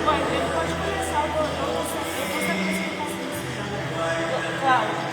Mãe, ele pode começar, eu vou saber se ele está sendo. Claro,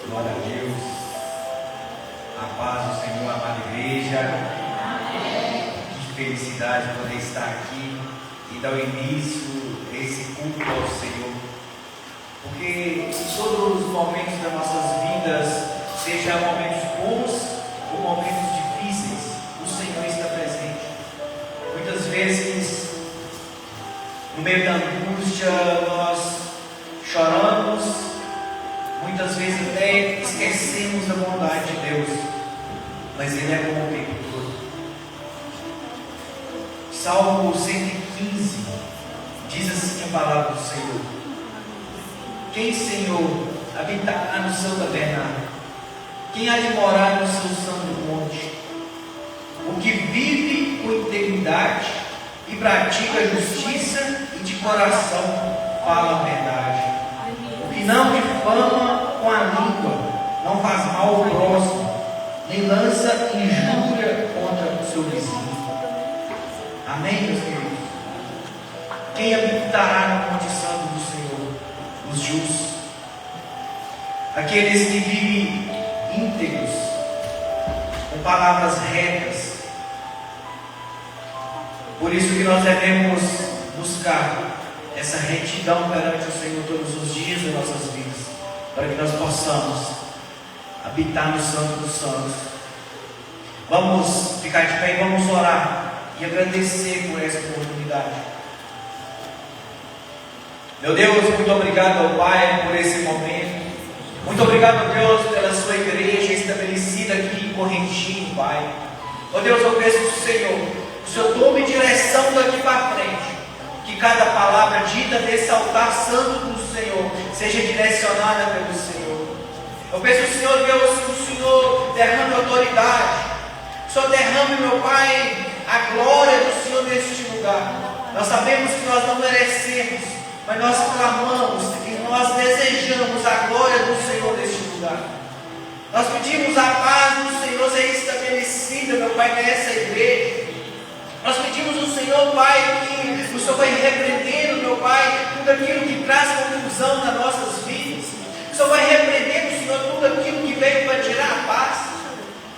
Glória a Deus. A paz do Senhor, amada igreja. Amém. Que felicidade poder estar aqui e dar o início a esse culto ao Senhor. Porque em todos os momentos das nossas vidas, seja momentos bons ou momentos difíceis, o Senhor está presente. Muitas vezes, no meio da angústia, nós choramos. Muitas vezes até esquecemos da bondade de Deus, mas Ele é bom o tempo todo. Salmo 115 diz assim a palavra do Senhor: quem, Senhor, habitará no seu tabernáculo? Quem há de morar no seu santo monte? O que vive com integridade e pratica a justiça e de coração fala a verdade. O que não difama com a língua, não faz mal ao próximo, nem lança injúria contra o seu vizinho. Amém, meus queridos? Quem habitará no monte santo do Senhor? Os justos, aqueles que vivem íntegros, com palavras retas. Por isso que nós devemos buscar essa retidão perante o Senhor todos os dias das nossas vidas, para que nós possamos habitar no Santo dos Santos. Vamos ficar de pé e vamos orar e agradecer por essa oportunidade. Meu Deus, muito obrigado ao Pai por esse momento. Muito obrigado, Deus, pela sua igreja estabelecida aqui em Correntinho, Pai. Ó Deus, eu peço ao Senhor, o Senhor tome direção daqui para frente. Que cada palavra dita nesse altar santo do Senhor seja direcionada pelo Senhor. Eu peço ao Senhor, Deus, que o Senhor derrame autoridade. Que o Senhor derrame, meu Pai, a glória do Senhor neste lugar. Nós sabemos que nós não merecemos, mas nós clamamos e nós desejamos a glória do Senhor neste lugar. Nós pedimos a paz do Senhor ser estabelecida, meu Pai, nessa igreja. Nós pedimos ao Senhor, Pai, que o Senhor vai repreendendo, meu Pai, tudo aquilo que traz confusão nas nossas vidas. Que o Senhor vai repreendendo, Senhor, tudo aquilo que veio para tirar a paz.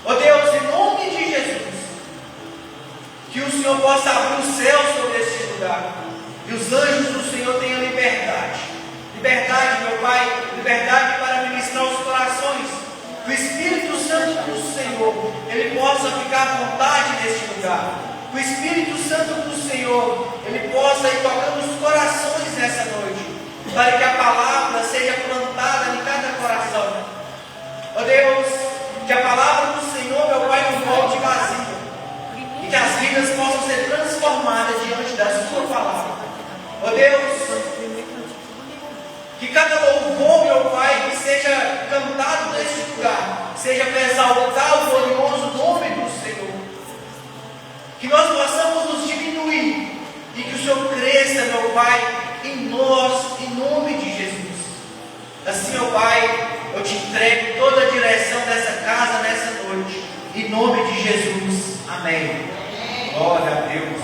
Ó Deus, em nome de Jesus, que o Senhor possa abrir o céu sobre este lugar. E os anjos do Senhor tenham liberdade. Liberdade, meu Pai, liberdade para ministrar os corações. Que o Espírito Santo do Senhor, Ele possa ficar à vontade neste lugar. Que o Espírito Santo do Senhor, Ele possa ir tocando os corações nessa noite, para que a palavra seja plantada em cada coração. Ó Deus, que a palavra do Senhor, meu Pai, não volte vazia, e que as vidas possam ser transformadas diante da sua palavra. Ó Deus, que cada louvor, meu Pai, que seja cantado neste lugar, seja para exaltar o Assim, ó Pai, eu te entrego toda a direção dessa casa nessa noite. Em nome de Jesus. Amém. Glória a Deus.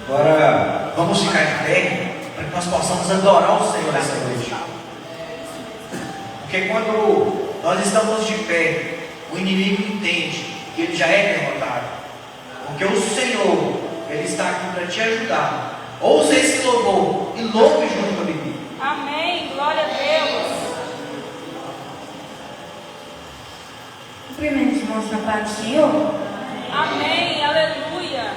Agora, vamos ficar em pé para que nós possamos adorar o Senhor nessa noite. Porque quando nós estamos de pé, o inimigo entende que ele já é derrotado. Porque o Senhor, Ele está aqui para te ajudar. Ouça esse louvor e louve junto comigo. Amém. Glória a Deus. Cumprimente os irmãos na paz do Senhor. Amém. Aleluia.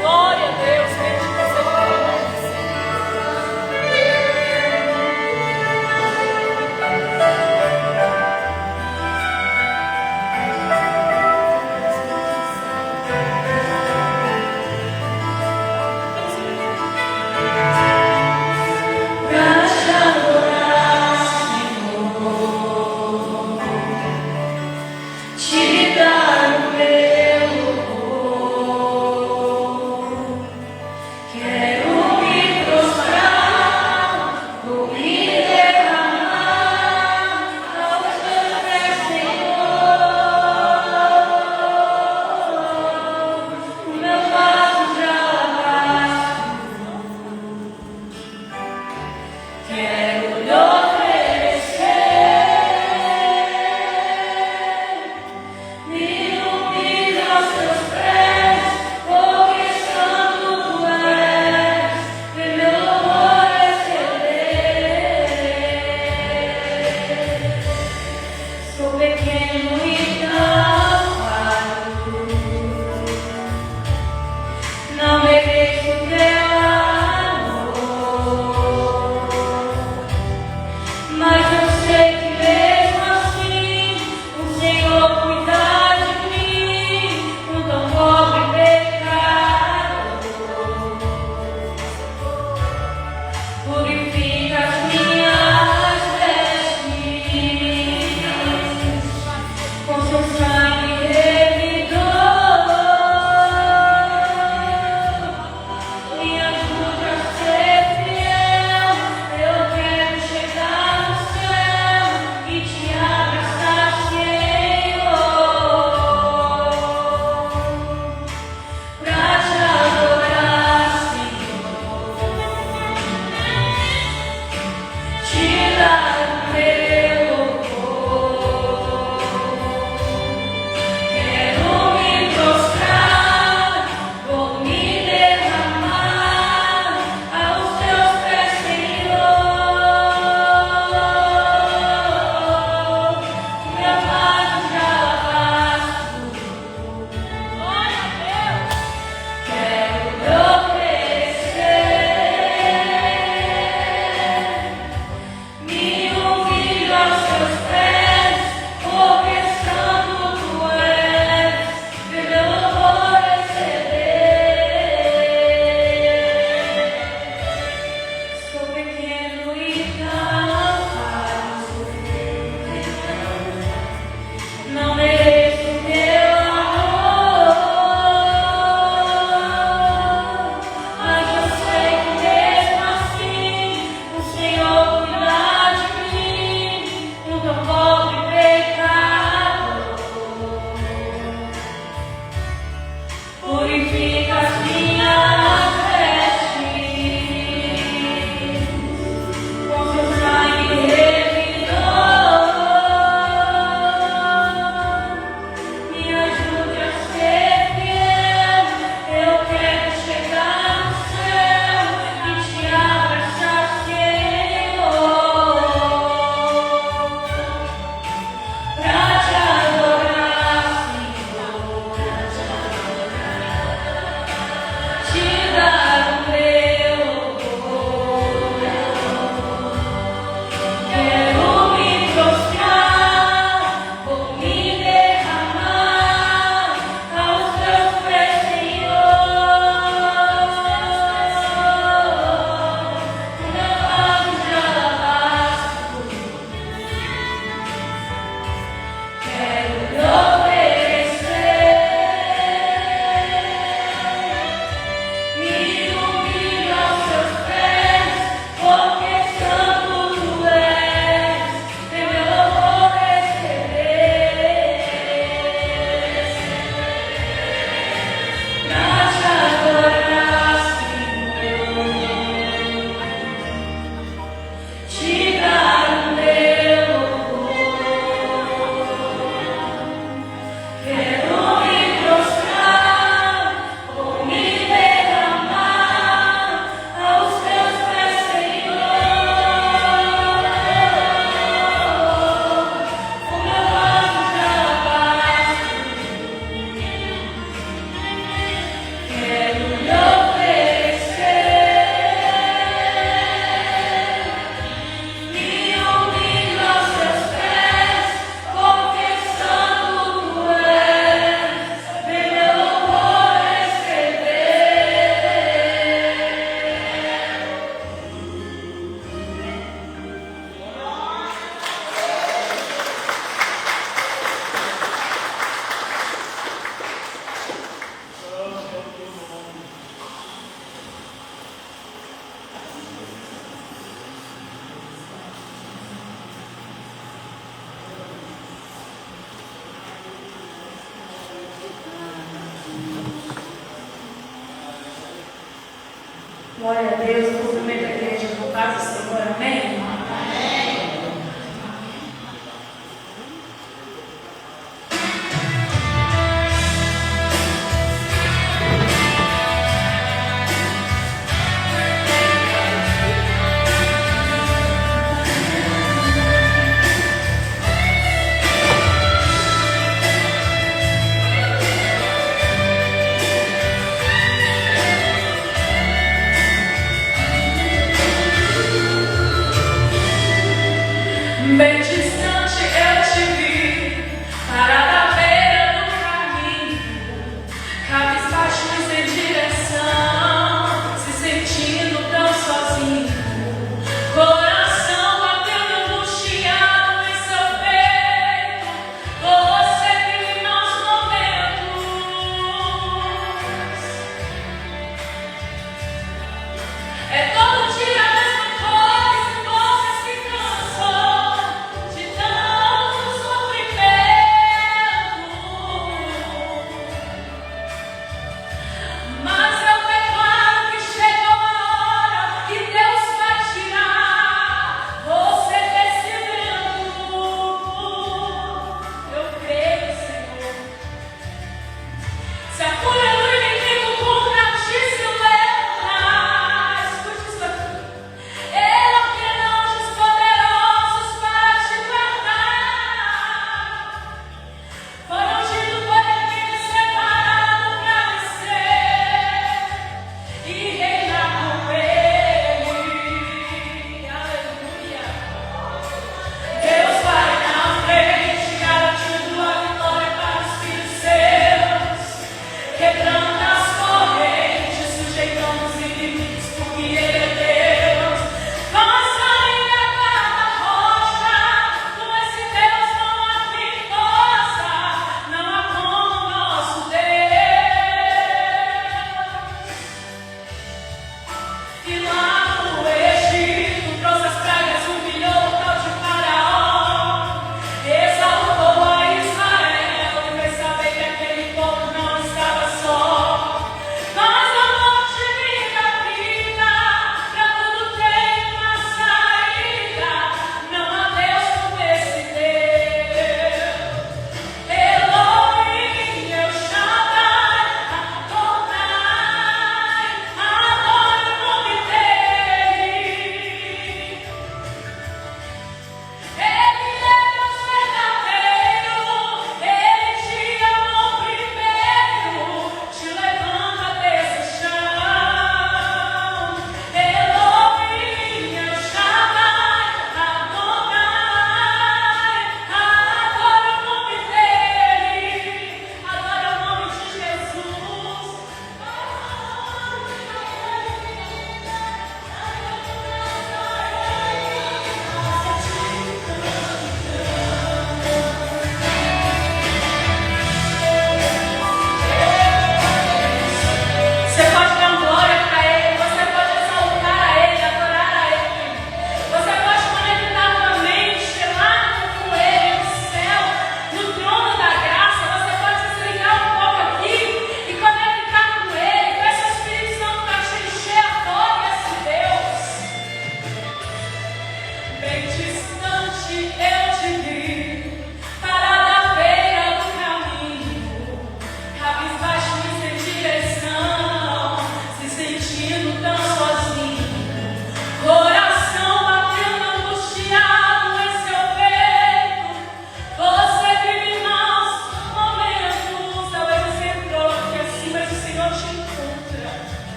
Glória a Deus. Bendito seja o nome do Senhor. Pra te adorar, Senhor. Glória a Deus, eu cumprimento a igreja com paz do Senhor, amém? Bem distante eu te vi, parada à beira do caminho, cabisbaixo e sem direção, se sentindo tão sozinho, coração batendo angustiado em seu peito, você vive meus momentos. É todo dia a mesma coisa e você se cansou de tanto sofrimento. Mas eu declaro que chegou a hora que Deus vai tirar você desse vento. Eu creio, Senhor. Se a fúria do inimigo contra ti se levantar, escute isso aqui. Ele ordena anjos poderosos para te guardar. Foi ungido por ele, separado para vencer e reinar com ele. Aleluia. Deus vai na frente, garantindo a vitória para os filhos seus, quebrando as correntes, sujeitando os inimigos, porque Ele é Deus. Nossa ilha guarda-rocha, com esse Deus não há quem possa, não há como nosso Deus. E lá no Egito trouxe as pragas, humilhou o tal de Faraó, exaltou a Israel e fez saber que aquele povo não estava só. Mas a morte vinha da vida, pra tudo tem uma saída. Não há Deus como esse Deus. Elohim, El Shaddai, Adonai, adore o nome dele.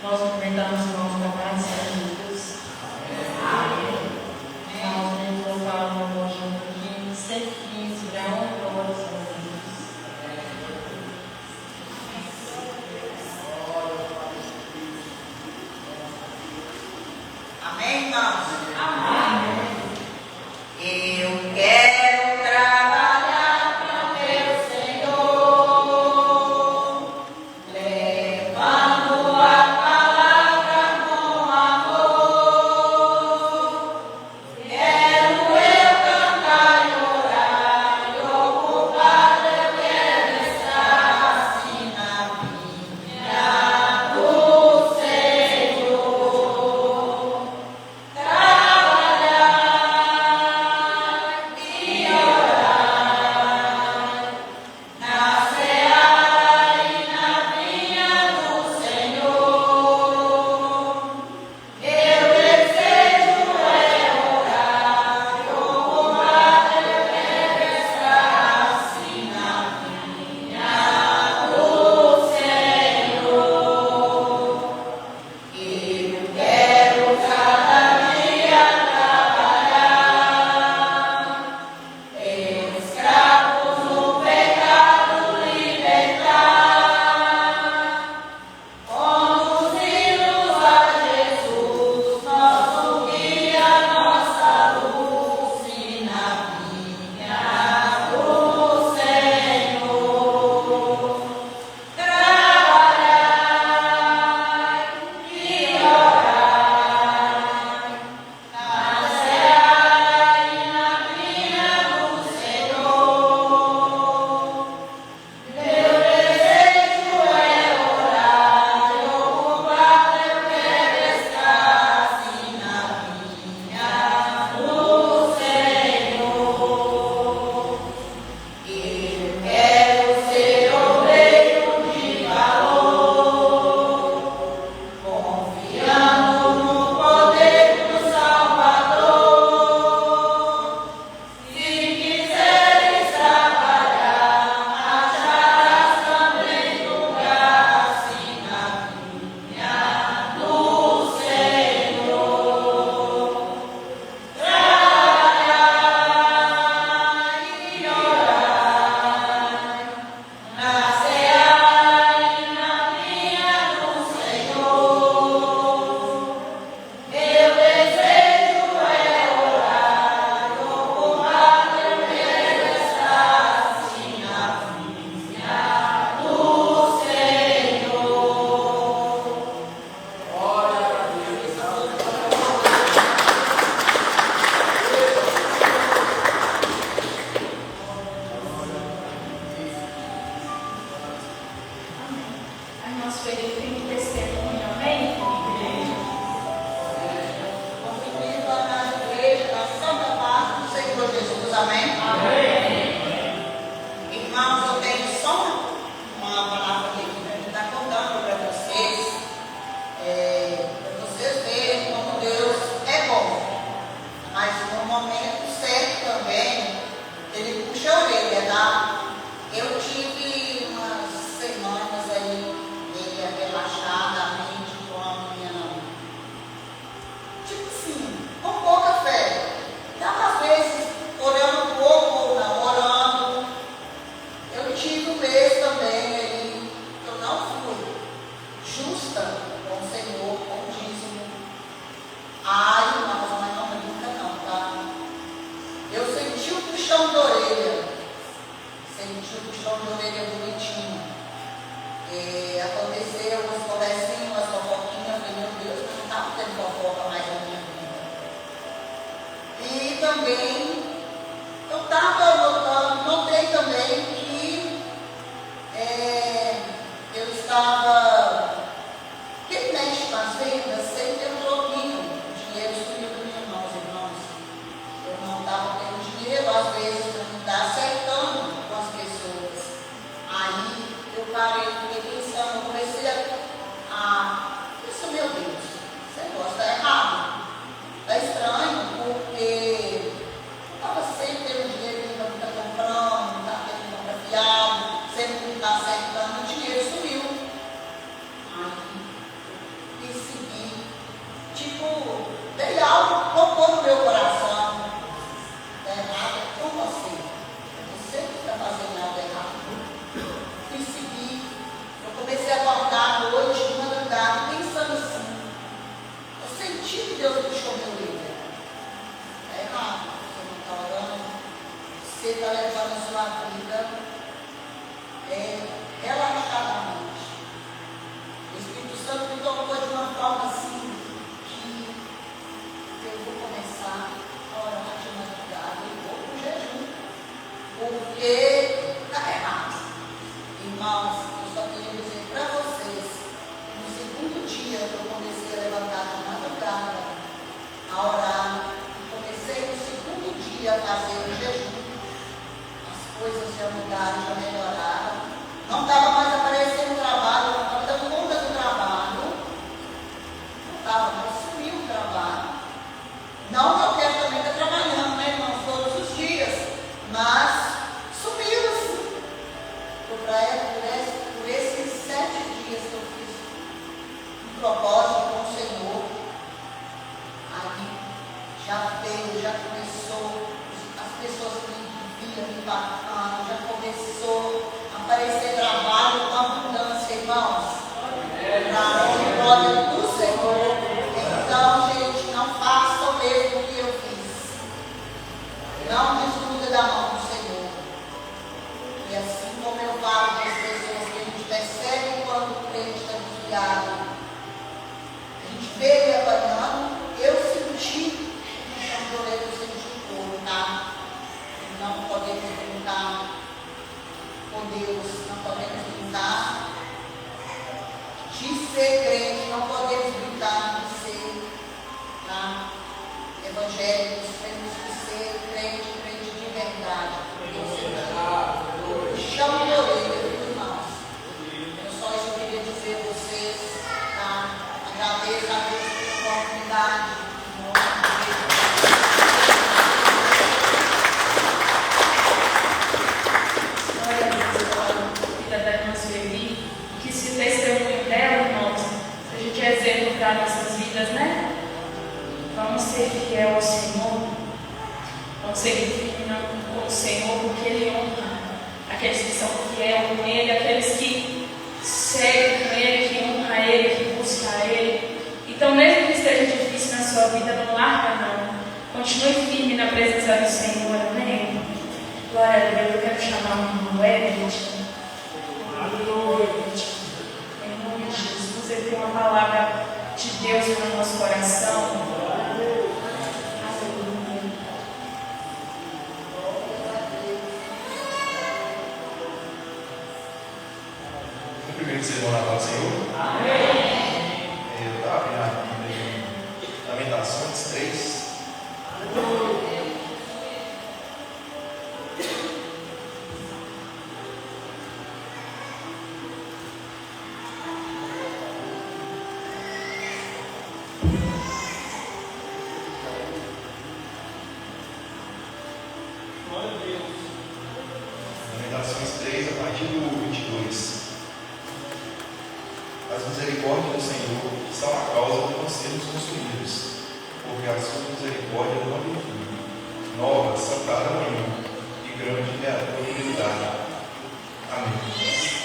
Nós cumprimentamos os irmãos da paz e Jesus. Amém. Nós vamos louvar o amor junto de ser príncipe, a honra e glória dos Deus. Amém, irmãos? Amém. Eu quero trabalhar para o meu Senhor, levando a palavra com amor. Quero eu cantar e orar, e ocupado eu quero estar assim na vinha do Senhor. Trabalhar e orar na seara e na vinha do Senhor. Meu desejo é orar e ocupado eu quero estar assim na vinha do Senhor. Eu quero cada dia trabalhar, escravos do pecado libertar, conduzi-los a Jesus, nosso guia, nossa luz, e na vinha do Senhor. Trabalhar e orar na seara e na vinha do Senhor. Meu desejo é orar e ocupado eu quero estar assim na vinha do Senhor. Eu quero ser obreiro de valor, confiando no poder do Salvador. Se quiseres trabalhar, acharás também lugar assim na vinha do Senhor. Trabalhar e orar na seara e na vinha do Senhor. Meu desejo é orar e ocupado eu quero estar assim na vinha do Senhor. Glória a Deus. Aí nosso período tem que testemunho, amém? Constituída na igreja da Santa Paz do Senhor Jesus, amém? Irmãos, eu tenho só uma palavra aqui para estar contando para vocês verem como Deus é bom, mas no momento certo também, Ele puxa a orelha, tá? Eu tive umas semanas aí, meio relaxadamente com a minha, tipo assim, com pouca fé. Dava às vezes orando um pouco ou não orando. Eu tive um mês também aí, que eu não fui justa com o Senhor, com o dízimo. Ai, irmãos, mas não brinca não, tá? Eu senti o puxão da orelha. Senti o puxão da orelha bonitinho. Aconteceu umas conversinhas, umas fofoquinhas. Eu falei, meu Deus, mas não estava tendo fofoca mais na minha vida. E também, eu estava notei também que eu estava, quem mexe com as vendas sempre tem um troquinho. O dinheiro sumiu das minhas mãos, irmãos. Eu não estava tendo dinheiro, às vezes eu não estava acertando com as pessoas. Aí eu parei, fiquei pensando, eu comecei a pensar, meu Deus, esse negócio está errado. Está estranho, porque eu estava sempre tendo dinheiro que não está comprando, não está tendo compra fiado, sempre não está acertando, o dinheiro sumiu. Aí algo tocou no meu coração. Está errado com você. Você que está fazendo nada errado. Fui seguir. Eu comecei a acordar à noite, de madrugada, pensando assim. Eu senti que Deus puxou meu líder. Está errado. Você não está orando. Você está levando a sua vida relaxadamente. O Espírito Santo me tocou de uma forma assim que eu vou começar a orar de madrugada e vou para o jejum. Porque está errado. Irmãos, eu só queria dizer para vocês, no segundo dia que eu comecei a levantar de madrugada, a orar, e comecei no segundo dia a fazer o jejum, as coisas já mudaram, já melhoraram. Não estava mais aparecendo trabalho, não estava dando conta do trabalho. Não estava, mas sumiu o trabalho. Não que eu quero também estar trabalhando, né, irmãos, todos os dias. Mas sumiu assim. Por esses 7 dias que eu fiz um propósito com o Senhor, aí já veio, já começou, as pessoas me viam me bacana, já começou a aparecer trabalho com abundância, irmãos. Para a honra e glória do Senhor. Então, gente, não faça o mesmo que eu fiz. Não desgruda da mão do Senhor. E assim como eu falo para as pessoas que a gente percebe quando o crente está desviado, a gente vê ele apanhando, eu senti o chão de orelha, eu senti o couro, tá? Não podemos brincar com Deus, não podemos brincar de ser crente, não podemos brincar de ser, tá? Evangélicos, temos que ser crente de verdade. Chame de orelha, irmãos. Eu só isso que eu queria dizer a vocês, tá? Agradeço a Deus pela oportunidade. Glória a Deus pela vida da irmã Sueli, que esse testemunho dela, irmãos, a gente é exemplo para nossas vidas, né? Vamos ser fiel ao Senhor, vamos ser firmes com o Senhor, porque Ele honra aqueles que são fiéis com Ele, aqueles que seguem com Ele, que honram Ele, que buscam Ele. Então, mesmo que esteja difícil na sua vida, não larga não. Continue firme na presença do Senhor, amém? Glória a Deus. Eu quero chamar o irmão Everett. Em nome de Jesus, Ele tem uma palavra de Deus no nosso coração. Sermão Natal do Senhor. Amém. Eu estava abrindo a Bíblia em Lamentações 3. Lamentações 3, a partir do 22. As misericórdias do Senhor são a causa de nós sermos consumidos, porque as suas misericórdias não têm fim. Novas são cada manhã, e grande é a tua fidelidade. Amém.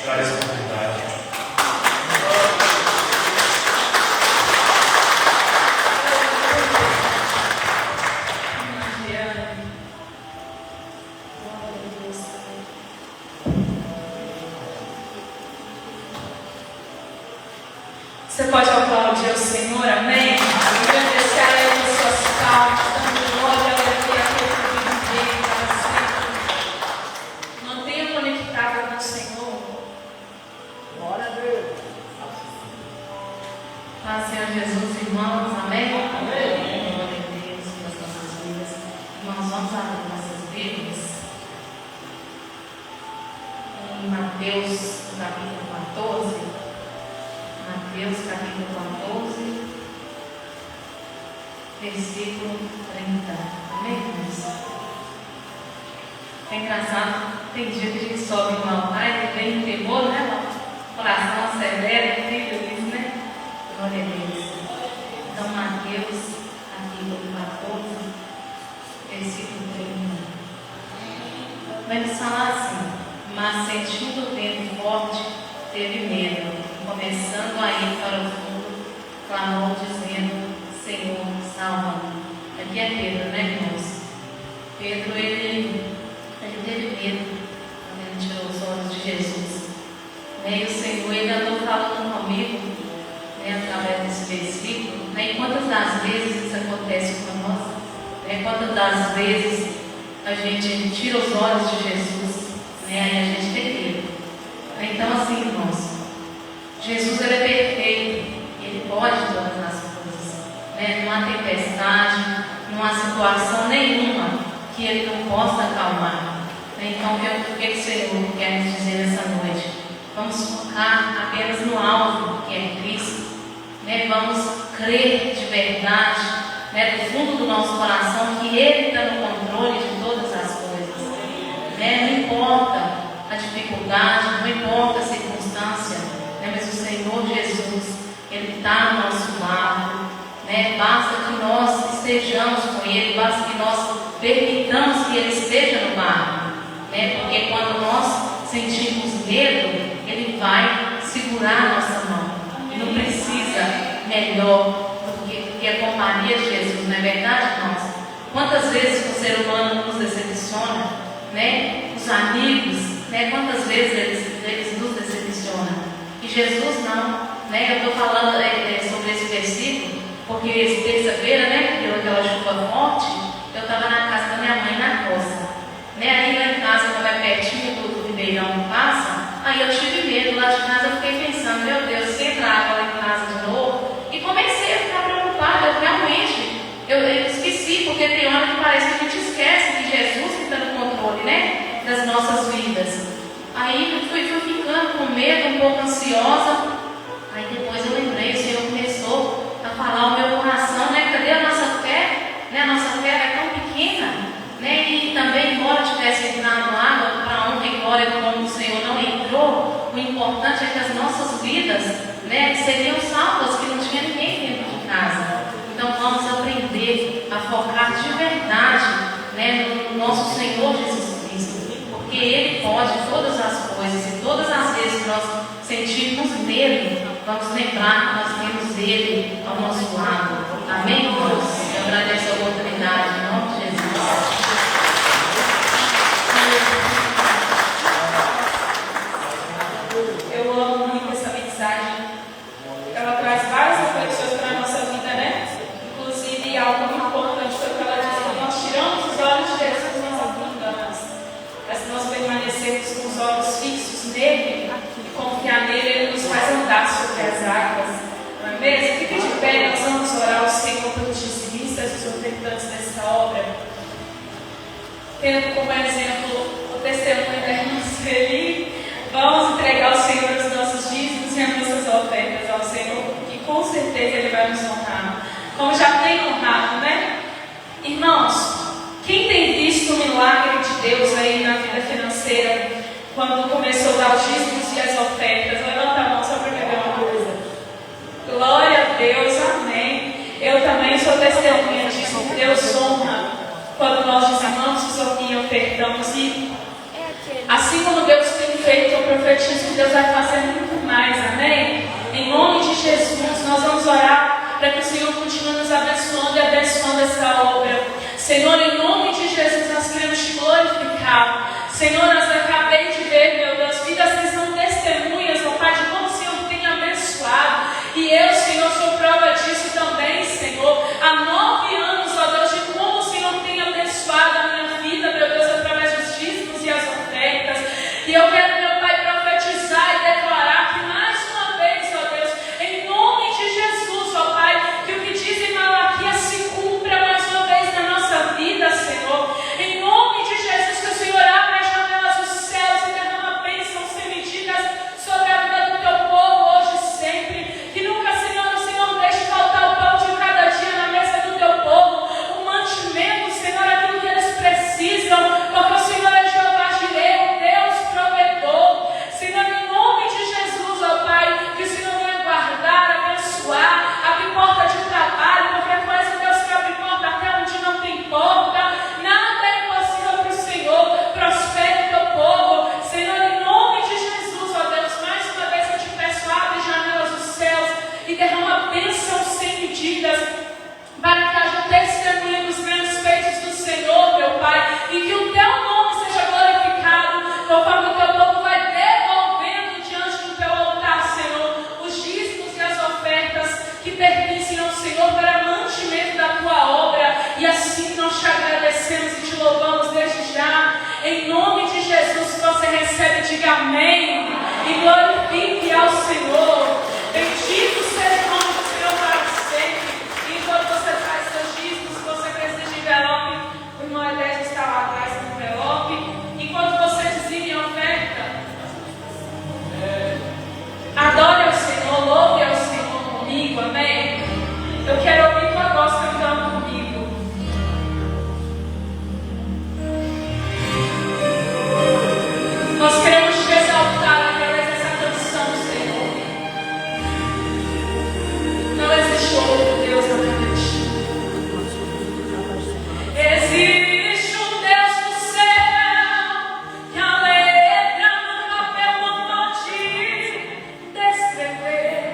Traz a oportunidade. Você pode aplaudir ao Senhor, amém? Agradecer a Ele as suas palmas, dando glória a Ele, aquele que vive para sempre. Mantenha conectado com o Senhor. Glória a Deus. Paz, Senhor Jesus, irmãos, amém? Amém. Glória a Deus nas nossas vidas. Irmãos, vamos abrir nossas Bíblias em Mateus, capítulo 14. Mateus capítulo 14, versículo 30. Amém, irmãos? É engraçado, tem dia que a gente sobe no altar e vem temor, né, irmão? Coração acelera, incrível isso, né? Glória a Deus. Então, Mateus capítulo 14. sentindo o vento forte, teve medo. Começando a ir para o fundo, clamou dizendo: Senhor, salva-me. Aqui é Pedro, né, irmãos? Pedro, ele teve medo quando ele tirou os olhos de Jesus. E o Senhor, ele andou falando comigo, através desse versículo. E quantas das vezes isso acontece com nós? Quantas das vezes a gente tira os olhos de Jesus, aí a gente tem medo. Então, assim, irmãos, Jesus, ele é perfeito, ele pode todas as coisas. Não há tempestade, não há situação nenhuma que ele não possa acalmar. Então, o que o Senhor quer nos dizer nessa noite? Vamos focar apenas no alvo, que é Cristo. Vamos crer de verdade, do fundo do nosso coração, que Ele está no controle de todas as coisas. Não importa a dificuldade, não importa a circunstância, mas o Senhor Jesus, Ele está no nosso lado. Basta que nós estejamos com Ele, basta que nós permitamos que Ele esteja no barco. Porque quando nós sentimos medo, Ele vai segurar a nossa mão. E não precisa melhor do que a companhia de Jesus, não é verdade, irmãos? Quantas vezes o ser humano nos decepciona, os amigos, quantas vezes eles nos decepcionam? E Jesus não, eu estou falando sobre esse versículo, porque terça-feira, deu aquela chuva forte, eu estava na casa da minha mãe na costa. Aí lá em casa, como é pertinho do Ribeirão que passa, aí eu tive medo lá de casa, eu fiquei pensando, meu Deus, se entrar lá em casa de novo, e comecei a ficar preocupada. Eu esqueci, porque tem hora que parece que a gente esquece que Jesus que está no controle, das nossas vidas. Aí eu fui ficando com medo, um pouco ansiosa. Aí depois eu lembrei, o Senhor começou a falar ao meu coração, cadê a nossa fé? A nossa fé é tão pequena. E também, embora tivesse entrado água para honra e glória do nome do Senhor, não entrou. O importante é que as nossas vidas seriam salvas, que não tinha ninguém dentro de casa. Então vamos aprender a focar de verdade no nosso Senhor Jesus Cristo, porque Ele pode todas as coisas, e todas as vezes que nós sentirmos medo, vamos lembrar que nós temos Ele ao nosso lado. Amém, irmãos? Eu agradeço a oportunidade, em nome de Jesus. Eu amo muito essa mensagem. Ela traz várias reflexões para a nossa vida, Inclusive, algo muito importante foi que ela diz que nós tiramos os olhos de Jesus, nós abundamos. Mas se nós permanecermos com os olhos fixos nele e confiar nele, ele nos faz andar sobre as águas. Não é mesmo? Fique de pé, nós vamos orar ao Senhor pelos dizimistas e os ofertantes dessa obra. Tendo como exemplo o testemunho da irmã Sueli, vamos entregar ao Senhor os nossos dízimos e as nossas ofertas ao Senhor, que com certeza Ele vai nos honrar, como já tem honrado, Irmãos, quem tem visto o milagre de Deus aí na vida financeira, quando começou a dar os dízimos e as ofertas? Levanta a mão só para ver uma coisa. Glória a Deus, amém. Eu também sou testemunha disso, que Deus honra quando nós dizimamos e ofertamos. E assim como Deus tem feito, eu profetizo que Deus vai fazer muito mais, amém? Em nome de Jesus, nós vamos orar para que o Senhor continue nos abençoando e abençoando essa obra. Senhor, em nome de Jesus, nós queremos te glorificar. Senhor, nós acabei de ver, meu Deus, vidas que são testemunhas, ó Pai, de como o Senhor tem abençoado. E eu, Senhor, sou prova disso também, Senhor. Há 9 anos, ó Deus, de como o Senhor tem abençoado a minha vida, meu Deus, através dos dízimos e as ofertas. E eu quero, meu Pai, profetizar e declarar que mais uma vez, ó Deus, em nome de Jesus, ó Pai, que o que diz em Malaquias se cumpra mais uma vez na nossa vida, Senhor. Em nome de Jesus, que o Senhor abra as janelas do céu medidas, para que haja testemunha dos grandes feitos do Senhor, meu Pai, e que o Teu nome seja glorificado, conforme o Teu povo vai devolvendo diante do Teu altar, Senhor, os dízimos e as ofertas que pertencem ao Senhor para mantimento da Tua obra, e assim nós te agradecemos e te louvamos desde já, em nome de Jesus. Que você recebe, diga amém, e glorifique ao Senhor. Bendito seja o nome do Senhor para sempre. E enquanto você faz seus dízimos, se você precisa de envelope, o irmão Edésio está lá atrás com o envelope. Enquanto você dizime a oferta, adore ao Senhor, louve ao Senhor comigo, amém? Eu quero ouvir tua voz cantando comigo. Nós queremos te exaltar através dessa canção, Senhor. Não existe outro Deus além de ti. Existe um Deus do céu que a letra no papel não pode descrever.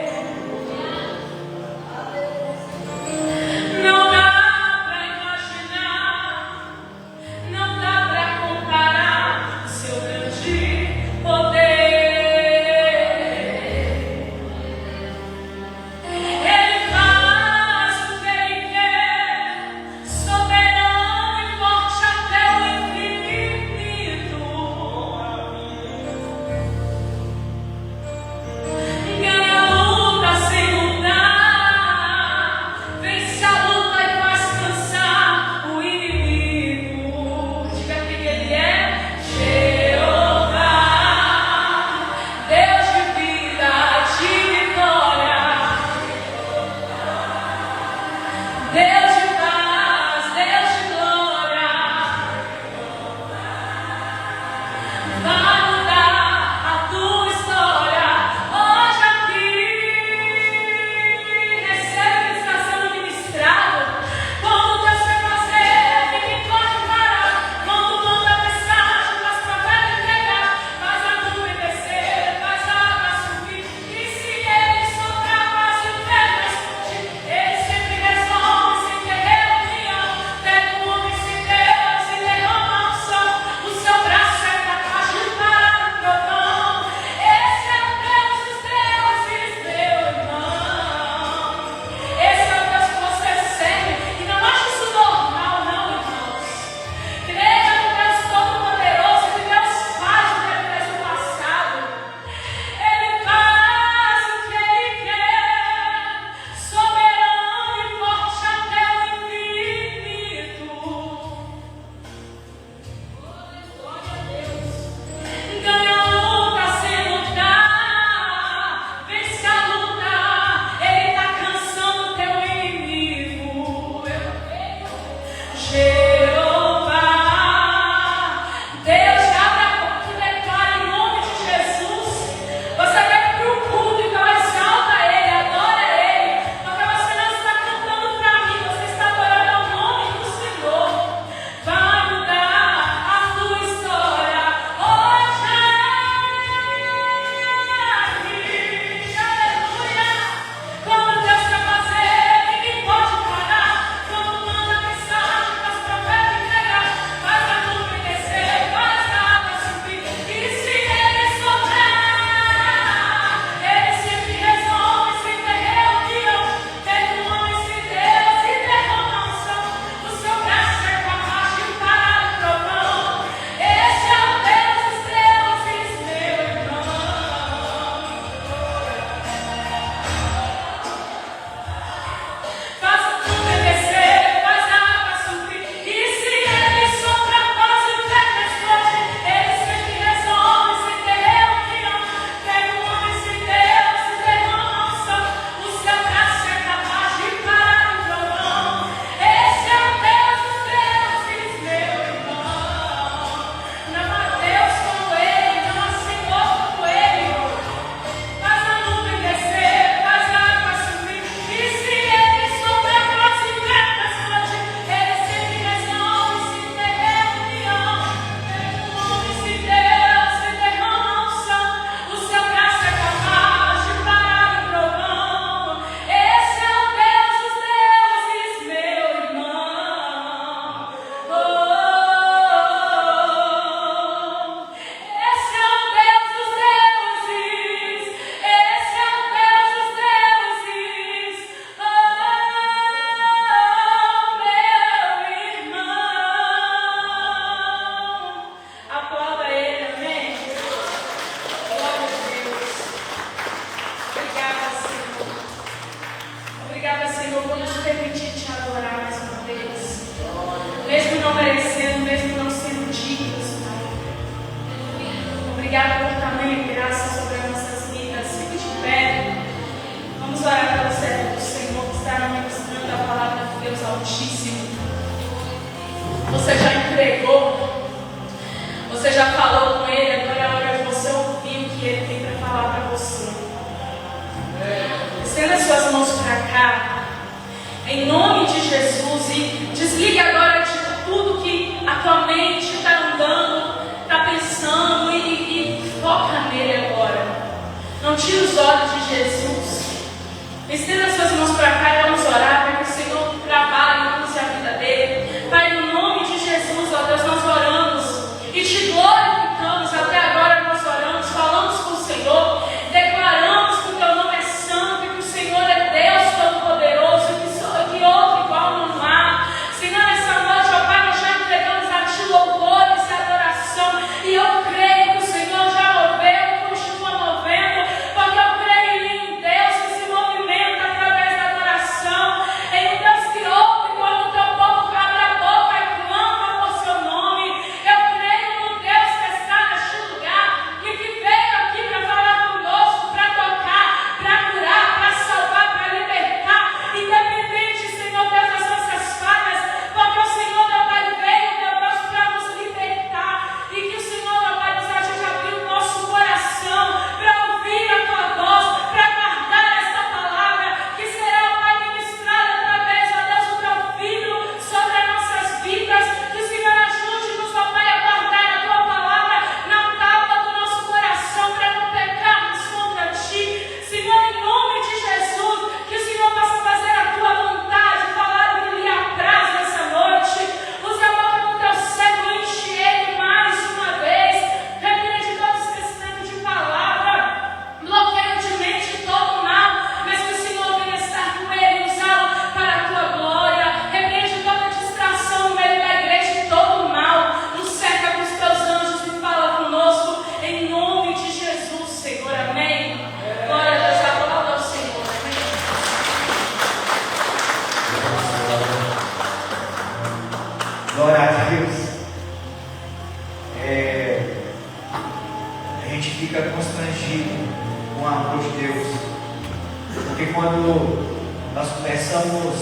quando nós começamos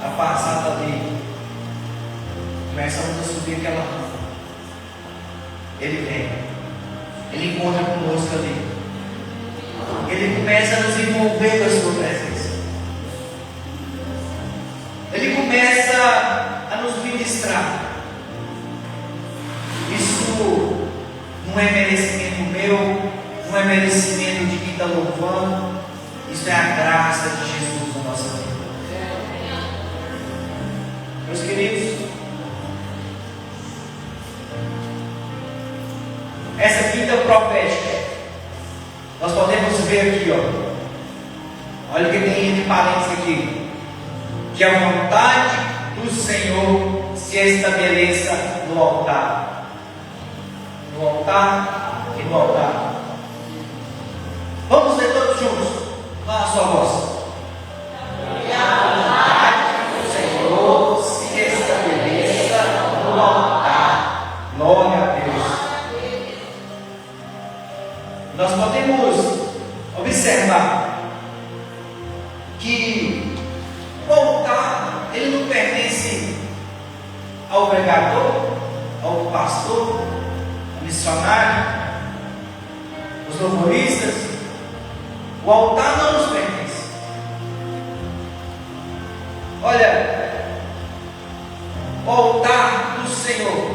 a passar dali, começamos a subir aquela rampa, Ele vem, Ele encontra conosco ali, Ele começa a nos envolver com a sua presença, Ele começa a nos ministrar. Isso não é merecimento meu, não é merecimento de quem está louvando, isso é a graça de Jesus na nossa vida. Meus queridos, essa quinta profética, nós podemos ver aqui, olha o que tem entre parênteses aqui, que a vontade do Senhor se estabeleça no altar. No altar e no altar. Vamos ler todos juntos, na sua voz. Que a vontade do Senhor se estabeleça no altar. Glória a Deus. Nós podemos observar que o altar, ele não pertence ao pregador, ao pastor, ao missionário, os louvoristas. O altar não nos pertence. Olha, o altar do Senhor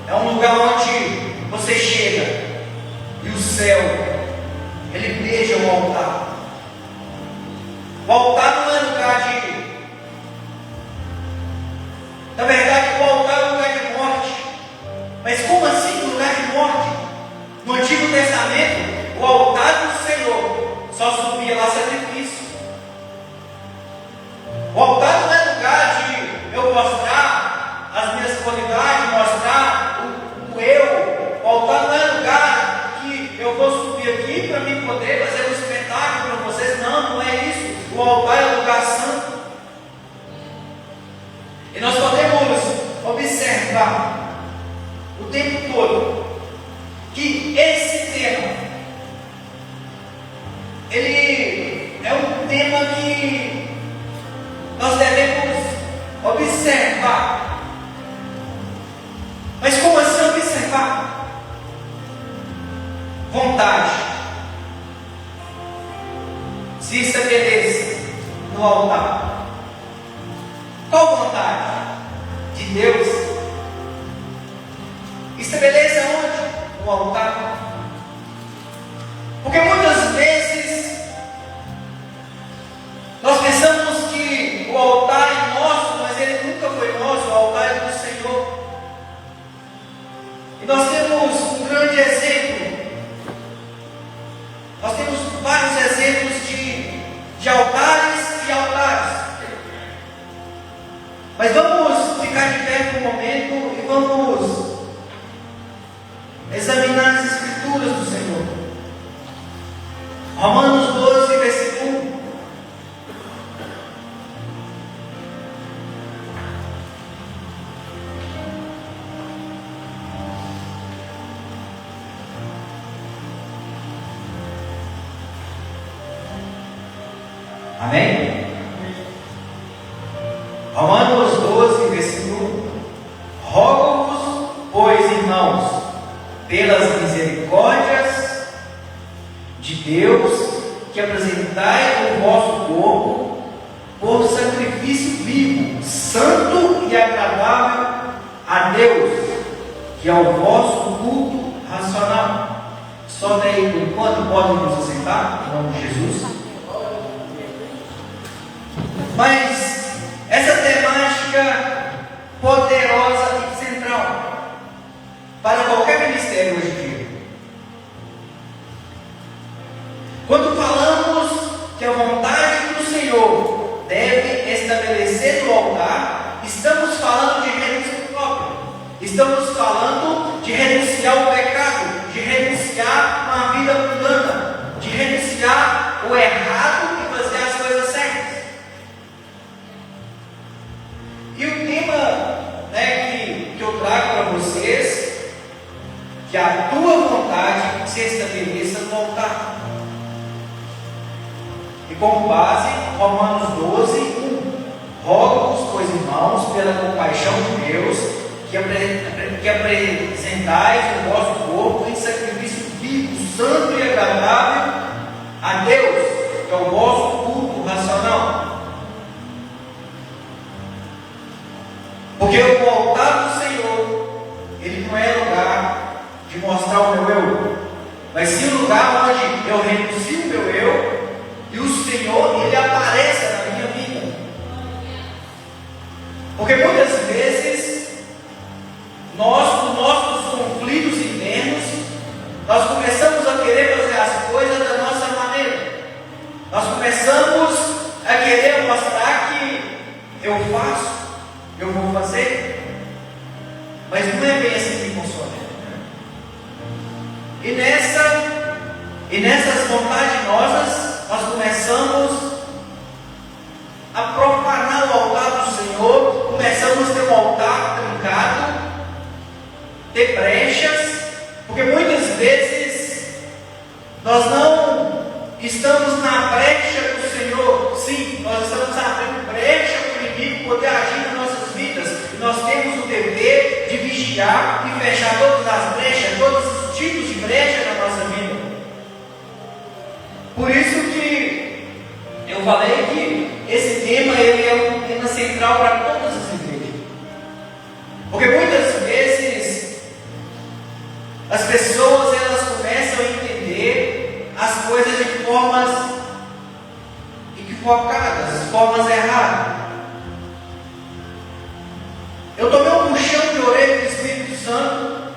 é um lugar onde você chega e o céu, ele beija o altar. O altar não é lugar de... Na verdade, o altar é um lugar de morte. Mas como assim um lugar de morte? No Antigo Testamento, o altar do Senhor só subia lá sacrifício. O altar não é lugar de eu mostrar as minhas qualidades, mostrar o eu. O altar não é lugar que eu vou subir aqui para mim poder fazer um espetáculo para vocês. Não, não é isso. O altar é lugar santo. E nós podemos observar o tempo todo que esse tema, ele é um tema que nós devemos observar. Mas como assim observar? Vontade se estabeleça no altar. Qual vontade? De Deus. Estabeleça onde? No altar. Porque muitas vezes nós pensamos que o altar é nosso, mas ele nunca foi nosso. O altar é do Senhor. E nós temos um grande exemplo. Nós temos vários exemplos de altares e altares. Mas vamos ficar de pé por um momento e vamos examinar as Escrituras do Senhor. Romanos 12, versículo 1. Amém? Romanos 12, versículo 1. Rogo-vos, pois, irmãos, pelas misericórdias de Deus, que apresentai o vosso corpo por sacrifício vivo, santo e agradável a Deus, que é o vosso culto racional. Só daí por enquanto podem nos aceitar, em nome de Jesus. Mas essa temática poderosa e central para qualquer ministério hoje em dia. Quando falamos que a vontade do Senhor deve estabelecer no altar, estamos falando de renúncia própria. Estamos falando de renunciar ao pecado, de renunciar a uma vida mundana, de renunciar o errado e fazer as coisas certas. E o tema, que eu trago para vocês, que a tua vontade se estabeleça no altar. com base Romanos 12, 1. Rogo-vos, pois, irmãos, pela compaixão de Deus, que apresentais o vosso corpo em sacrifício vivo, santo e agradável a Deus, que é o vosso culto racional. Porque o altar do Senhor, ele não é lugar de mostrar o meu eu, mas sim o lugar onde eu renuncio o meu eu e o Senhor, ele aparece na minha vida. Porque muitas vezes nós, com nossos conflitos internos, nós começamos a querer fazer as coisas da nossa maneira. Nós começamos a querer mostrar que eu faço, eu vou fazer, mas não é bem assim que funciona. E nessas vontades nossas, nós começamos a profanar o altar do Senhor, começamos a ter um altar trincado, ter brechas, porque muitas vezes nós não estamos na brecha do Senhor. Sim, nós estamos abrindo brecha para o inimigo poder agir nas nossas vidas, e nós temos o dever de vigiar e fechar todas as brechas, todos os tipos de brecha na nossa vida. Por isso que eu falei que esse tema ele é um tema central para todas as igrejas, porque muitas vezes as pessoas elas começam a entender as coisas de formas equivocadas, formas erradas. Eu tomei um puxão de orelha do Espírito Santo,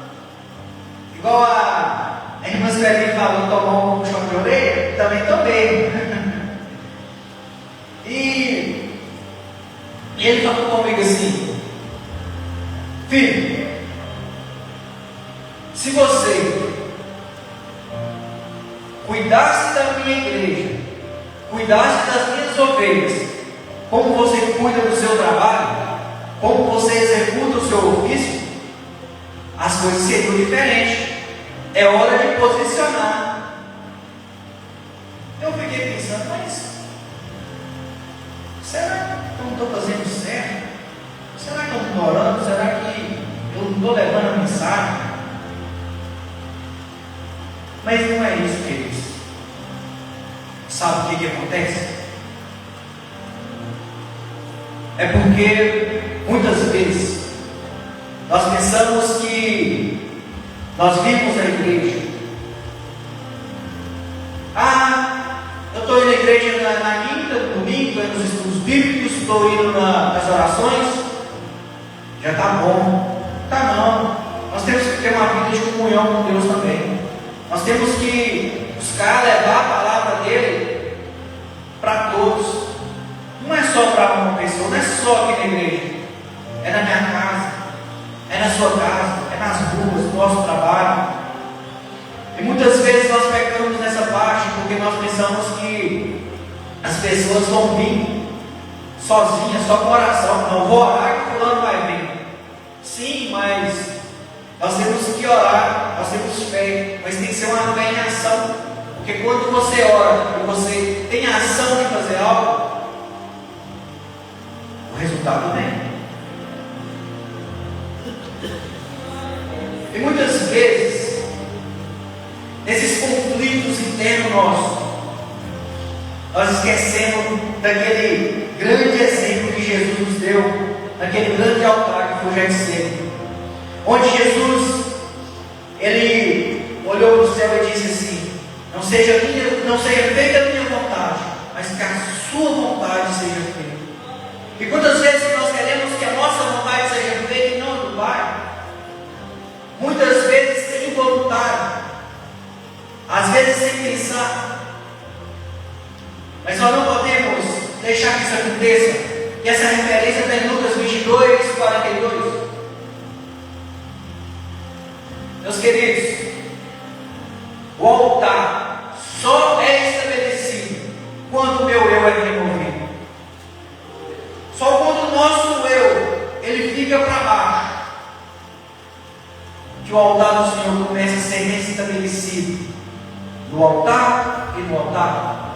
igual a irmã Sueli falou, tomou um puxão de orelha, também tomei. E ele falou comigo assim: filho, se você cuidasse da minha igreja, cuidasse das minhas ovelhas, como você cuida do seu trabalho, como você executa o seu ofício, as coisas seriam diferentes. É hora de posicionar. Eu fiquei pensando, mas será que eu não estou fazendo certo? Será que eu não estou orando? Será que eu não estou levando a mensagem? Mas não é isso, queridos. Sabe o que acontece? É porque muitas vezes nós pensamos que nós vimos na igreja. Eu estou indo na igreja na quinta, no domingo, estou indo nos estudos bíblicos, estou indo nas orações. Já está bom. Tá não. Nós temos que ter uma vida de comunhão com Deus também. Nós temos que buscar levar a palavra dele para todos. Não é só para uma pessoa, não é só aqui na igreja. É na minha casa, é na sua casa, é nas ruas, no nosso trabalho. E muitas vezes nós pecamos nessa parte porque nós pensamos que as pessoas vão vir sozinhas, só com oração. Não, vou orar que fulano vai vir. Sim, mas nós temos que orar, nós temos fé, mas tem que ser uma fé em ação. Porque quando você ora e você tem a ação de fazer algo, o resultado vem. E muitas vezes, nesses conflitos internos nossos, nós esquecemos daquele grande exemplo que Jesus nos deu, naquele grande altar que foi o Getsemane, onde Jesus, ele olhou para o céu e disse assim: não seja feita a minha vontade, mas que a sua vontade seja feita. E quantas vezes nós queremos que a nossa vontade seja feita e não a do Pai? Muitas vezes involuntário, às vezes sem pensar. Mas nós não podemos deixar que isso aconteça. E essa referência está em Lucas 22, 42. Meus queridos, o altar só é estabelecido quando o meu eu é removido. Só quando o nosso eu ele fica para baixo, que o altar do Senhor começa a ser restabelecido no altar e no altar.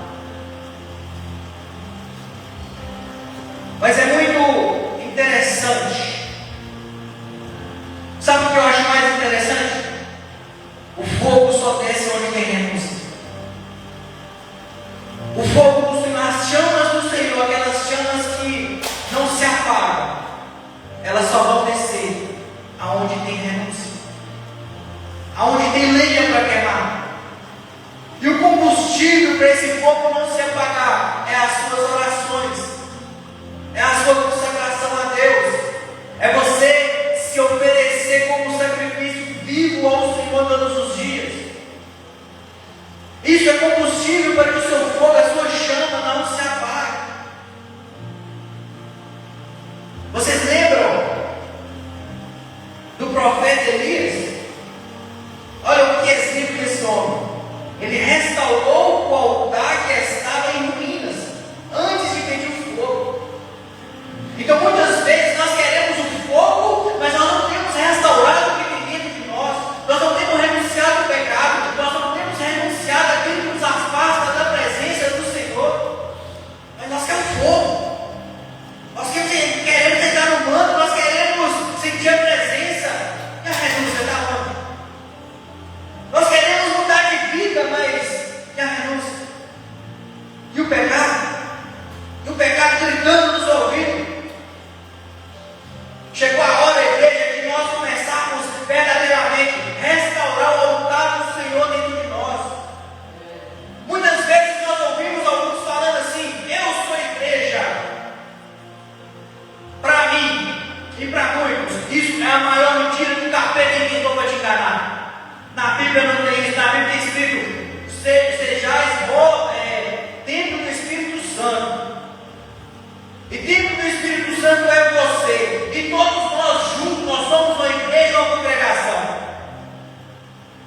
E templo do Espírito Santo é você. E todos nós juntos, nós somos uma igreja ou uma congregação.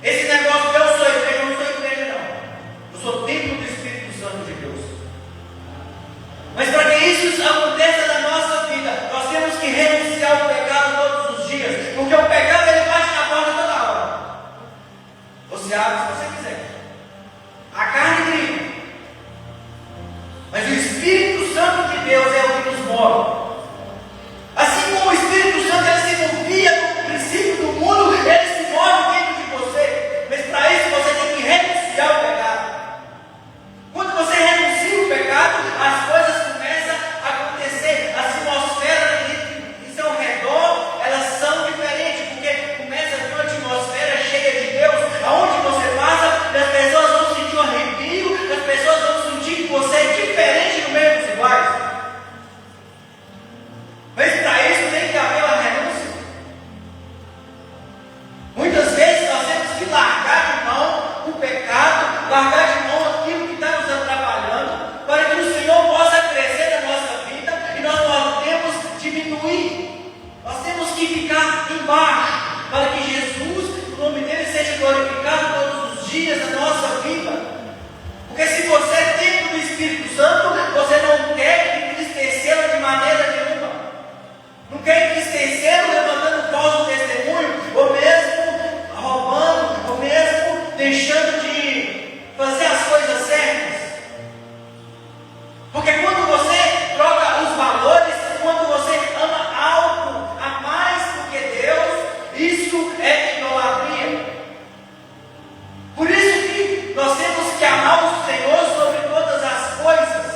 Esse negócio de eu sou igreja, eu não sou igreja não. Eu sou templo do Espírito Santo de Deus. Mas para que isso aconteça na nossa vida, nós temos que renunciar ao pecado todos os dias. Porque o pecado ele bate na porta toda hora. Você abre se você quiser. A carne grita. Mas o Espírito Santo de Deus é o que nos move. Assim como o Espírito Santo ele se movia no princípio do mundo, ele se move dentro de você. Mas para isso você tem que renunciar ao pecado. Quando você renuncia ao pecado, as coisas começam a acontecer. A atmosfera em seu redor, elas são diferentes, porque começa a ter uma atmosfera cheia de Deus. Aonde você passa, as pessoas vão sentir um arrepio, as pessoas vão sentir que você é diferente no meio dos iguais. Mas para isso tem que haver uma renúncia. Muitas vezes nós temos que largar de mão o pecado, largar de mão aquilo que está nos atrapalhando, para que o Senhor possa crescer na nossa vida e nós podemos diminuir. Nós temos que ficar embaixo, para que Jesus, o nome dele, seja glorificado todos os dias da nossa vida. Porque se você é templo do Espírito Santo, você não quer entristecê-lo de maneira nenhuma. Não quer entristecê-lo levantando falso testemunho, ou mesmo roubando, ou mesmo deixando de fazer as coisas certas. Porque quando você troca os valores, quando você ama algo a mais do que Deus, isso é idolatria. Por isso que nós temos que amar o Senhor sobre todas as coisas.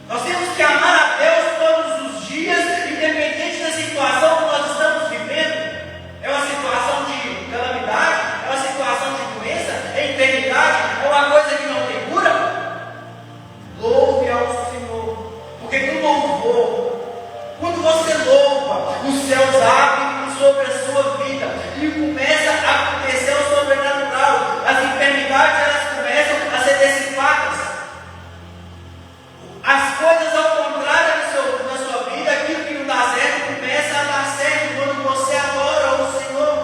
Nós temos que amar a Deus todos os dias, independente da situação que nós estamos vivendo. É uma situação de calamidade, é uma situação de doença, é enfermidade, é uma coisa que não tem cura. Louve ao Senhor, porque no louvor, quando você louva, os céus abrem sobre a sua vida e começa a acontecer o sobrenatural. As enfermidades elas começam a ser dissipadas. As coisas ao contrário na sua vida, aquilo que não dá certo, começa a dar certo quando você adora o Senhor.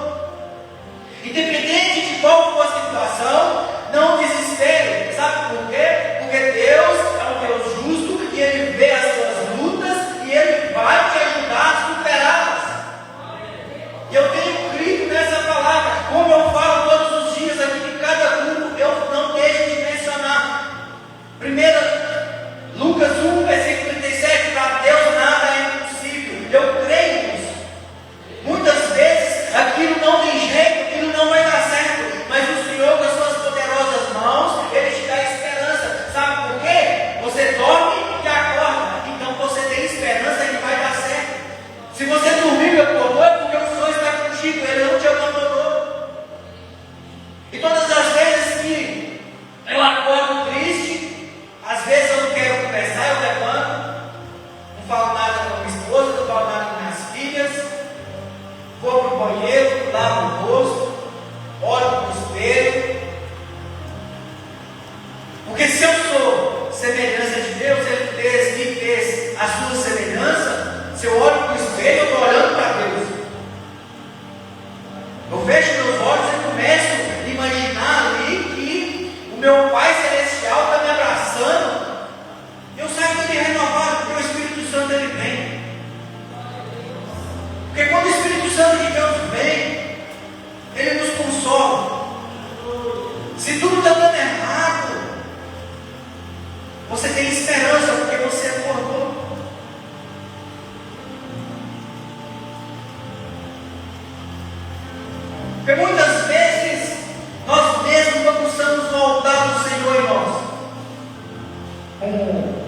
Independente de qual for a situação, não desespere. Sabe por quê? Porque Deus é um Deus justo e Ele vê as suas lutas e Ele vai te ajudar a superá-las. E eu tenho crido nessa palavra, como eu falo todos os dias aqui em cada culto, eu não deixo de mencionar. Lucas 1, versículo 37, para Deus nada é impossível. Eu creio nisso. Muitas vezes aquilo não tem jeito, aquilo não vai dar certo, mas o Senhor com as suas poderosas mãos, Ele te dá esperança. Sabe por quê? Você dorme e acorda, então você tem esperança que vai dar certo. Se você dormiu e acordou, é porque o Senhor está contigo, Ele não te abandonou. E todas as vezes que eu acordo triste, às vezes eu não quero conversar, eu levanto, não falo nada com a minha esposa, não falo nada com minhas filhas, vou para o banheiro, lavo o rosto, olho para o espelho. Porque se eu sou semelhança de Deus, Ele me fez a sua semelhança. Se eu olho para o espelho, eu estou olhando para Deus. Eu fecho meus olhos e começo a imaginar ali que o meu Pai Celestial está me abraçando. Eu saio dele renovado, porque o Espírito Santo ele vem. Porque quando o Espírito Santo de Deus vem, ele nos consola. Se tudo está dando errado, você tem esperança, porque você acordou. Porque muitas vezes nós mesmos não precisamos voltar do Senhor em nós, com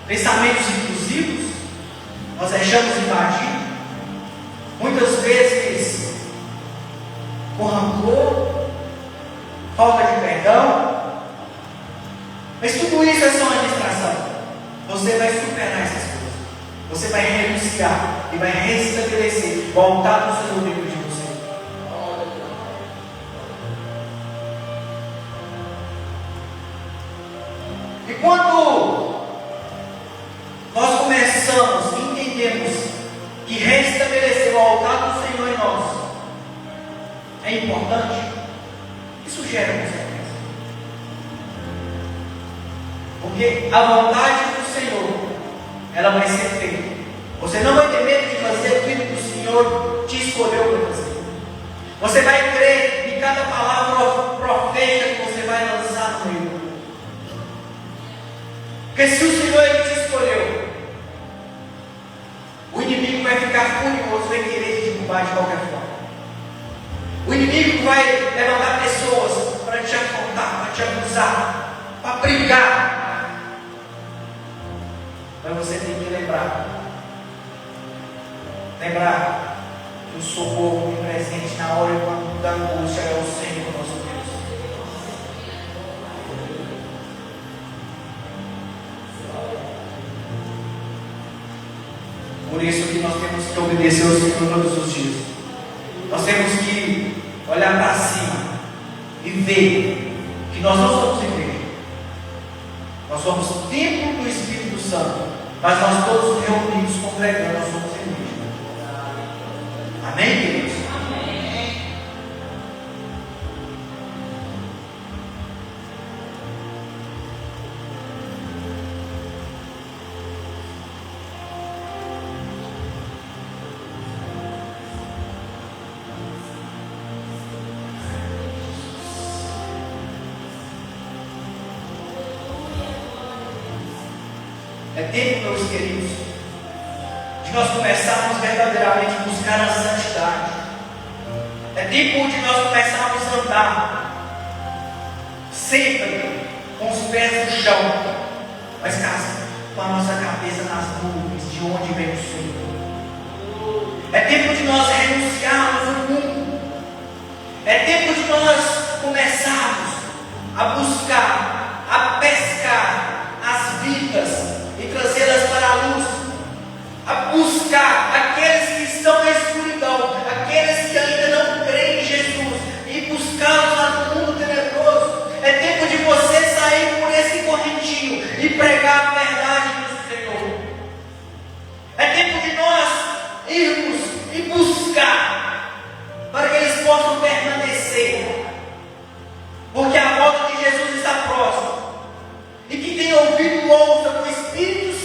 pensamentos intrusivos, nós deixamos invadir, muitas vezes com rancor, falta de perdão, mas tudo isso é só uma distração. Você vai superar essas coisas, você vai renunciar e vai restabelecer, voltar para o Senhor dentro de você. E quando nós importante, isso gera consequência. Porque a vontade do Senhor, ela vai ser feita. Você não vai ter medo de fazer aquilo que o Senhor te escolheu para fazer. Você vai crer em cada palavra profética que você vai lançar no meio. Porque se o Senhor ele te escolheu, o inimigo vai ficar furioso, vai querer te derrubar de qualquer forma. O inimigo vai levantar pessoas para te afrontar, para te acusar, para brigar. Mas você tem que lembrar que o socorro presente na hora da angústia é o Senhor nosso Deus. Por isso que nós temos que obedecer ao Senhor todos os dias. Nós temos que olhar para cima e ver que nós não somos igreja. Nós somos templo do Espírito Santo. Mas nós todos reunidos, congregando, nós somos igreja. Amém, queridos? Amém. É tempo, meus queridos, de nós começarmos verdadeiramente a buscar a santidade. É tempo de nós começarmos a andar sempre com os pés no chão, mas com a nossa cabeça nas nuvens, de onde vem o Senhor. É tempo de nós renunciarmos ao mundo. É tempo de nós começarmos a buscar, a pescar as vidas e trazê-las para a luz, a buscar aqueles que estão na escuridão, aqueles que ainda não creem em Jesus, e buscá-los lá no mundo tenebroso. É tempo de você sair por esse correntinho e pregar a verdade do Senhor. É tempo de nós irmos e buscar para que eles possam permanecer, porque a volta de Jesus está próxima. E que tem ouvido ouça, o Espírito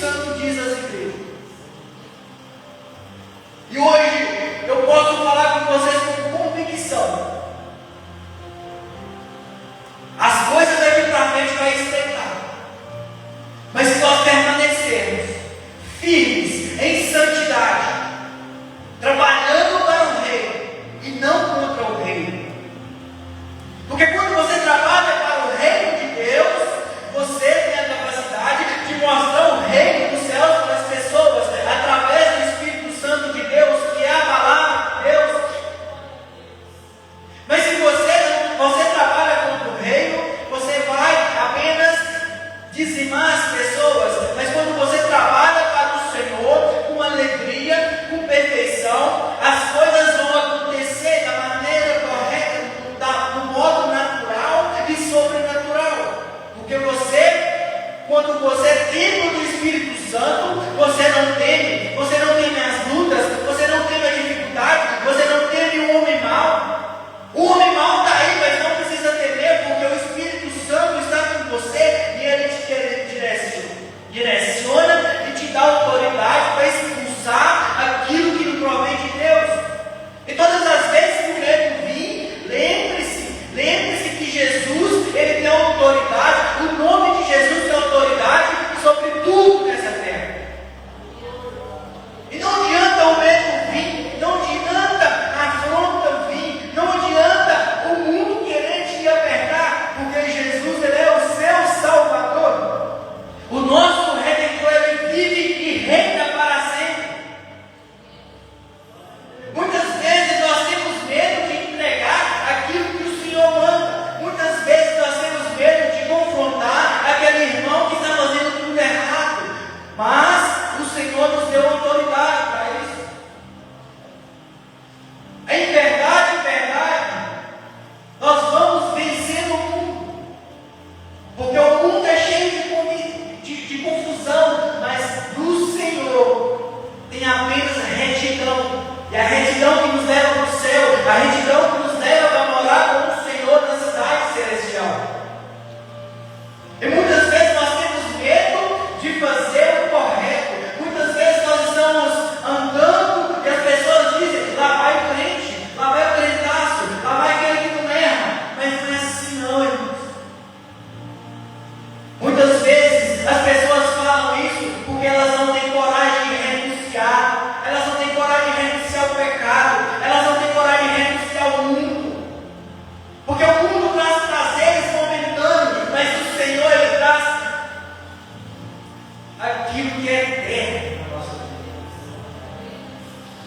daquilo que é eterno na nossa vida.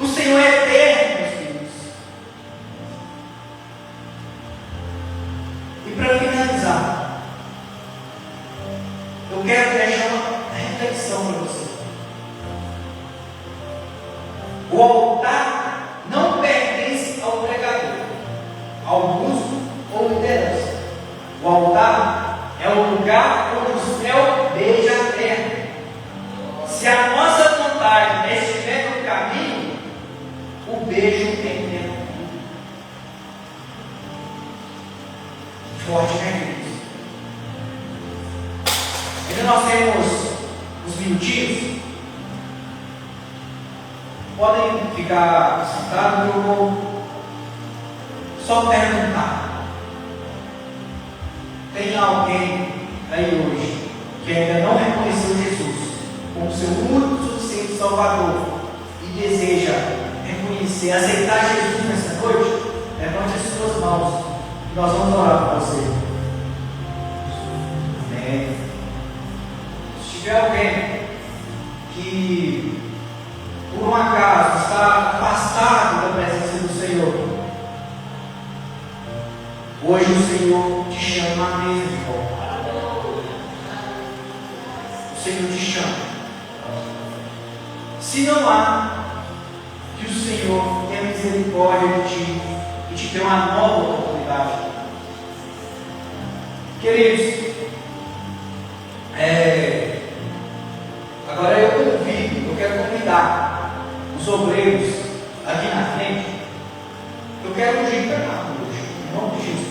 O Senhor é eterno, meus filhos. E para finalizar, eu quero deixar uma reflexão para você. O altar não pertence ao pregador, ao músico ou liderança. O altar é o lugar onde o céu beija a terra. Se a nossa vontade estiver no caminho, o beijo tem tempo. Forte, né, queridos? Ainda nós temos uns minutinhos. Podem ficar sentados, eu vou só perguntar. Tem alguém aí hoje que ainda não reconheceu Jesus como seu único e suficiente Salvador e deseja reconhecer, aceitar Jesus nessa noite? Levante as suas mãos e nós vamos orar por você. Amém. Se tiver alguém que por um acaso está afastado da presença do Senhor, hoje o Senhor te chama à mesa de volta. O Senhor te chama. Se não há, que o Senhor tenha misericórdia de ti e te dê uma nova oportunidade. Queridos, agora eu quero convidar os obreiros aqui na frente. Eu quero ungir Bernardo hoje, em nome de Jesus.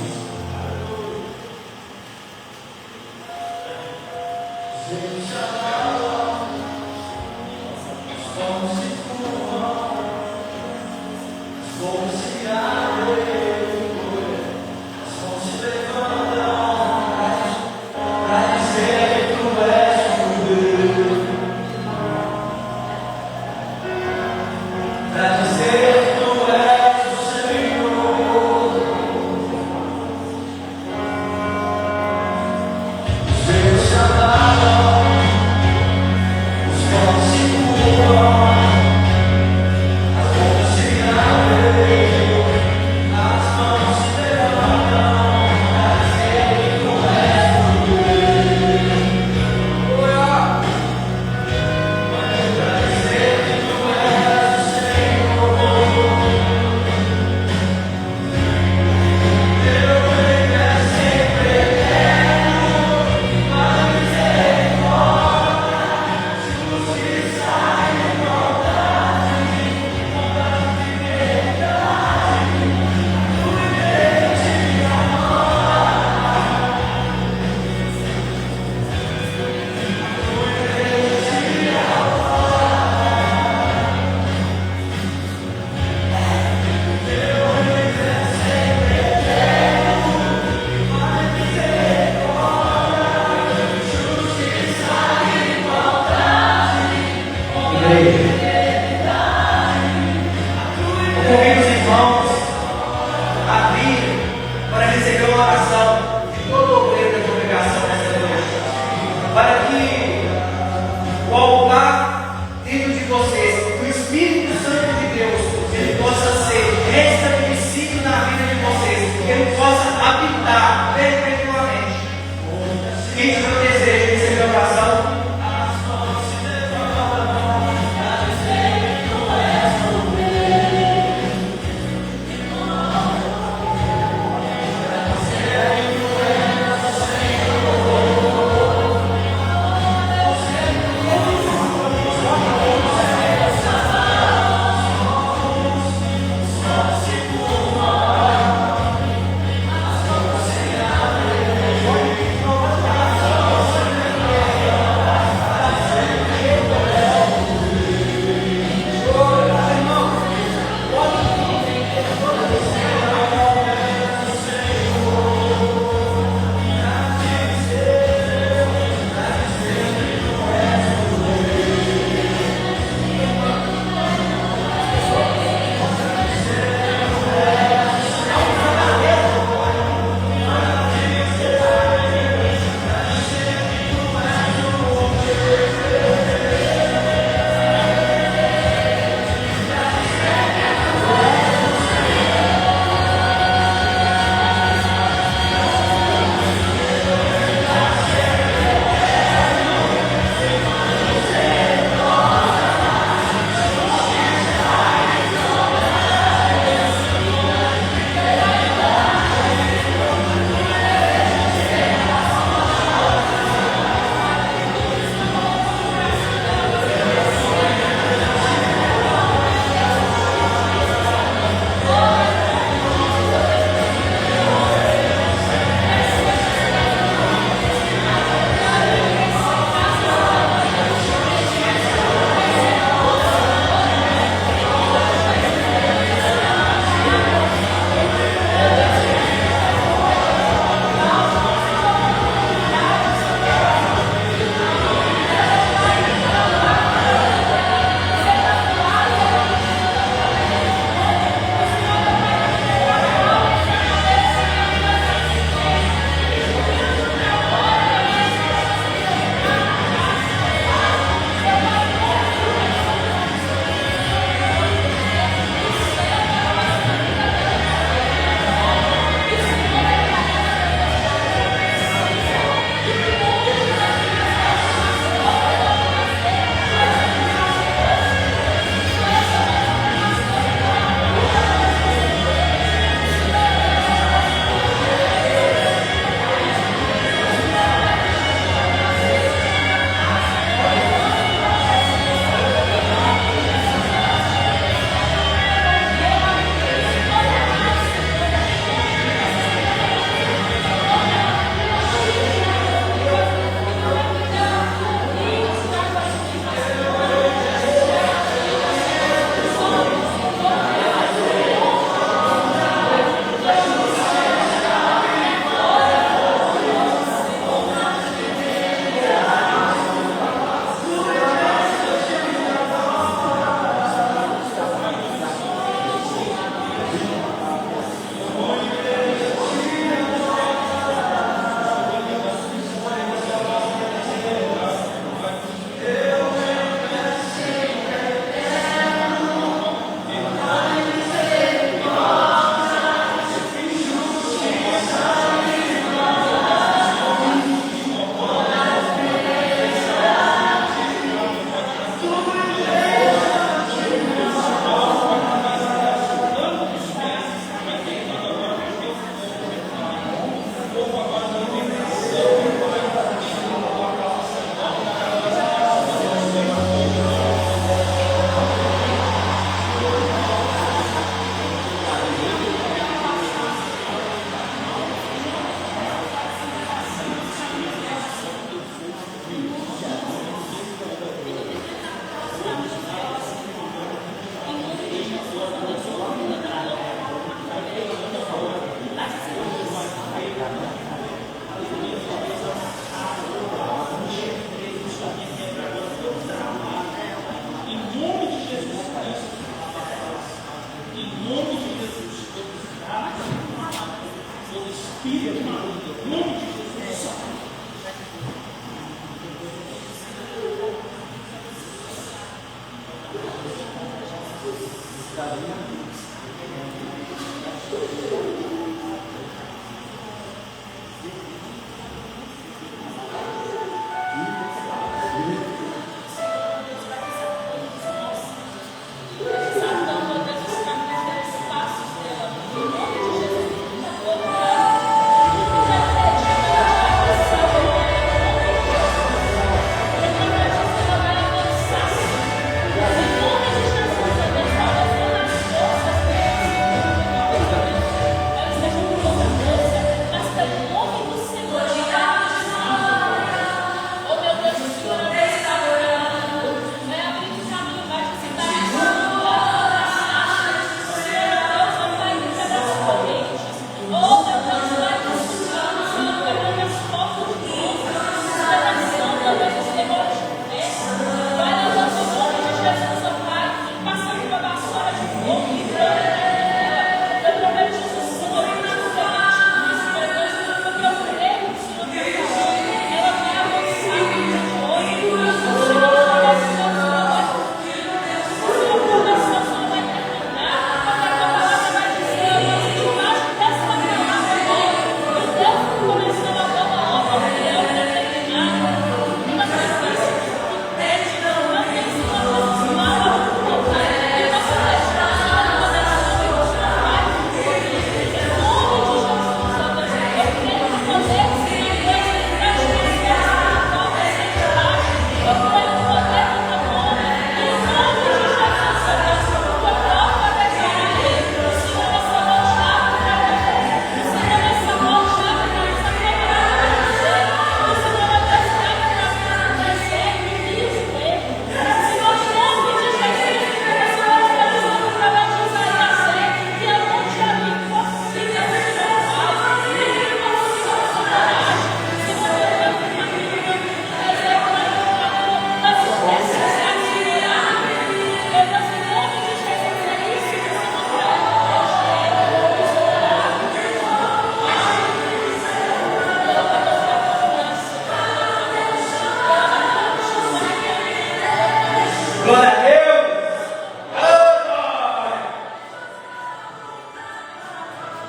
Glória a Deus!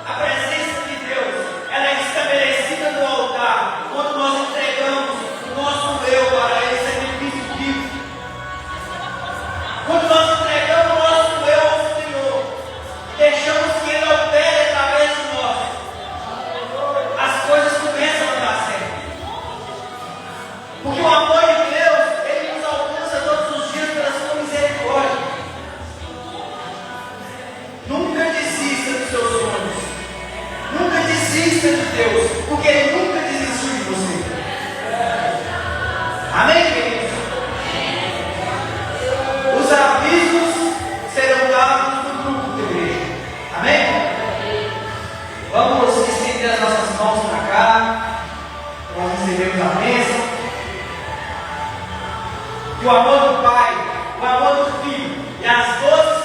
A presença de Deus, ela é estabelecida no altar quando nós entregamos o nosso eu para Ele, sacrifício vivo. Quando nós entregamos o nosso eu ao Senhor, deixamos que Ele opere através de nós, as coisas começam a dar certo. Porque o amor de Deus, Ele nos alcança todos os dias pela sua misericórdia. Nunca desista dos seus sonhos. Nunca desista de Deus, porque Ele nunca desistiu de você. Amém, queridos? Os avisos serão dados no grupo de igreja. Amém? Vamos estender as nossas mãos para cá. Nós recebemos a bênção. E o amor do Pai, o amor do Filho e as doces